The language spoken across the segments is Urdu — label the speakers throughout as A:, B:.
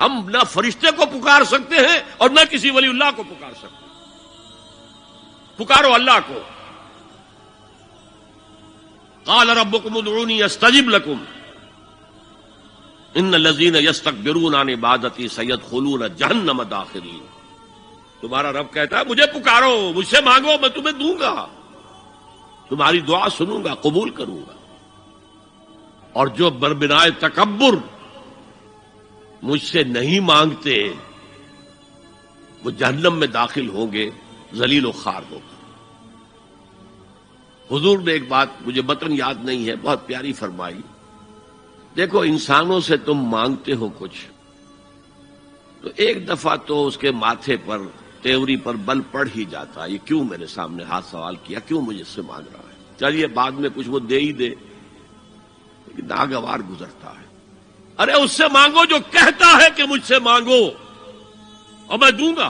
A: ہم نہ فرشتے کو پکار سکتے ہیں اور نہ کسی ولی اللہ کو پکار سکتے ہیں. پکارو اللہ کو. قال ربکم ادعونی استجب لکم ان الذین یستکبرون عن عبادتی سیدخلون جہنم داخرین. تمہارا رب کہتا ہے مجھے پکارو، مجھ سے مانگو، میں تمہیں دوں گا، تمہاری دعا سنوں گا، قبول کروں گا. اور جو بربنائے تکبر مجھ سے نہیں مانگتے وہ جہنم میں داخل ہوں گے، ذلیل و خوار ہو کر. حضور نے ایک بات مجھے متن یاد نہیں ہے، بہت پیاری فرمائی. دیکھو انسانوں سے تم مانگتے ہو کچھ تو ایک دفعہ تو اس کے ماتھے پر تیوری پر بل پڑ ہی جاتا ہے، یہ کیوں میرے سامنے ہاتھ سوال کیا، کیوں مجھ سے مانگ رہا ہے، چلیے بعد میں کچھ وہ دے ہی دے، لیکن ناگوار گزرتا ہے. ارے اس سے مانگو جو کہتا ہے کہ مجھ سے مانگو اور میں دوں گا.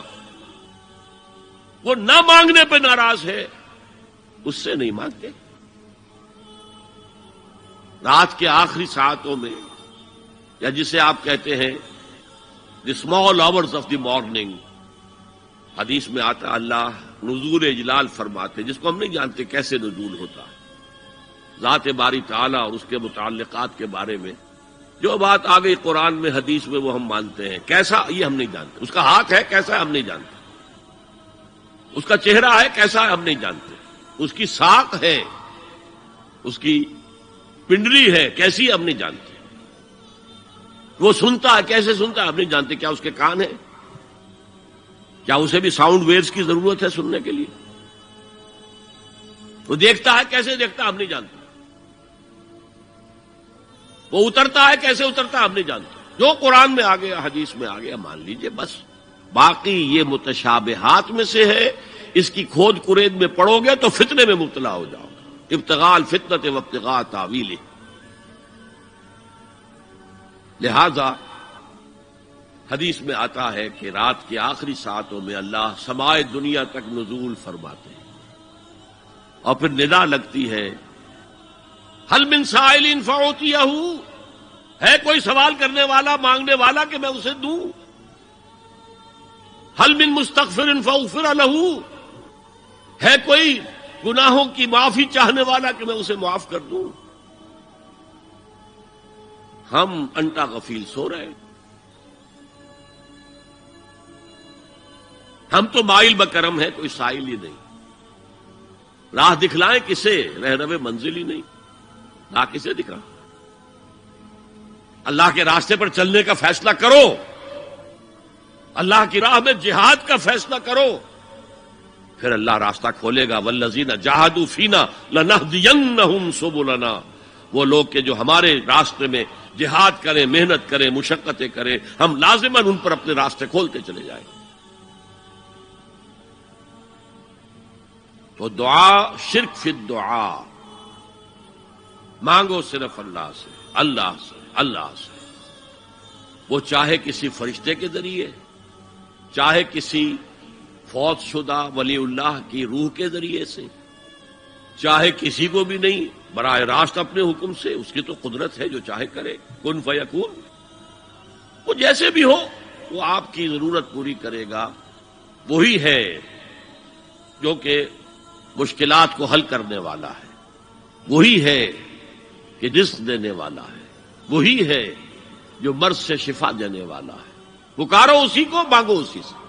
A: وہ نہ مانگنے پہ ناراض ہے، اس سے نہیں مانگتے. رات کے آخری ساعتوں میں، یا جسے آپ کہتے ہیں the small hours of the morning, حدیث میں آتا اللہ نزول اجلال فرماتے، جس کو ہم نہیں جانتے کیسے نزول ہوتا ہے، ذات باری تعالی اور اس کے متعلقات کے بارے میں جو بات آ گئی قرآن میں حدیث میں وہ ہم مانتے ہیں. کیسا یہ ہم نہیں جانتے، اس کا ہاتھ ہے کیسا ہے ہم نہیں جانتے، اس کا چہرہ ہے کیسا ہے ہم نہیں جانتے، اس کی ساق ہے، اس کی پنڈلی ہے کیسی ہے ہم نہیں جانتے، وہ سنتا ہے کیسے سنتا ہے ہم نہیں جانتے، کیا اس کے کان ہیں، کیا اسے بھی ساؤنڈ ویوز کی ضرورت ہے سننے کے لیے، وہ دیکھتا ہے کیسے دیکھتا ہے ہم نہیں جانتے، وہ اترتا ہے کیسے اترتا ہے ہم نہیں جانتے. جو قرآن میں آ گیا حدیث میں آ گیا مان لیجئے بس. باقی یہ متشابہات میں سے ہے، اس کی کھود کرید میں پڑو گے تو فتنے میں مبتلا ہو جاؤ گے. ابتغاء الفتنۃ وابتغاء تاویلہ. لہذا حدیث میں آتا ہے کہ رات کے آخری ساعتوں میں اللہ سمائے دنیا تک نزول فرماتے ہیں اور پھر ندا لگتی ہے حل من سائل فاعطیہ، ہے کوئی سوال کرنے والا مانگنے والا کہ میں اسے دوں. حل من مستغفر فاغفر لہ، ہے کوئی گناہوں کی معافی چاہنے والا کہ میں اسے معاف کر دوں. ہم انٹا غفیل سو رہے ہیں، ہم تو مائل بکرم ہیں، کوئی سائل ہی نہیں. راہ دکھلائیں کسے، رہنما منزل ہی نہیں، راہ کسے دکھا. اللہ کے راستے پر چلنے کا فیصلہ کرو، اللہ کی راہ میں جہاد کا فیصلہ کرو، پھر اللہ راستہ کھولے گا. والذین جاہدوا فینا لنہدینہم سبلنا. وہ لوگ کہ جو ہمارے راستے میں جہاد کریں، محنت کریں، مشقتیں کریں، ہم لازماً ان پر اپنے راستے کھولتے چلے جائیں. تو دعا شرک فی الدعا، مانگو صرف اللہ سے، اللہ سے، اللہ سے. وہ چاہے کسی فرشتے کے ذریعے، چاہے کسی فوت شدہ ولی اللہ کی روح کے ذریعے سے، چاہے کسی کو بھی نہیں، براہ راست اپنے حکم سے. اس کی تو قدرت ہے، جو چاہے کرے. کن فیکون. وہ جیسے بھی ہو وہ آپ کی ضرورت پوری کرے گا. وہی ہے جو کہ مشکلات کو حل کرنے والا ہے، وہی ہے کہ رزق دینے والا ہے، وہی ہے جو مرض سے شفا دینے والا ہے. پکارو اسی کو، مانگو اسی سے.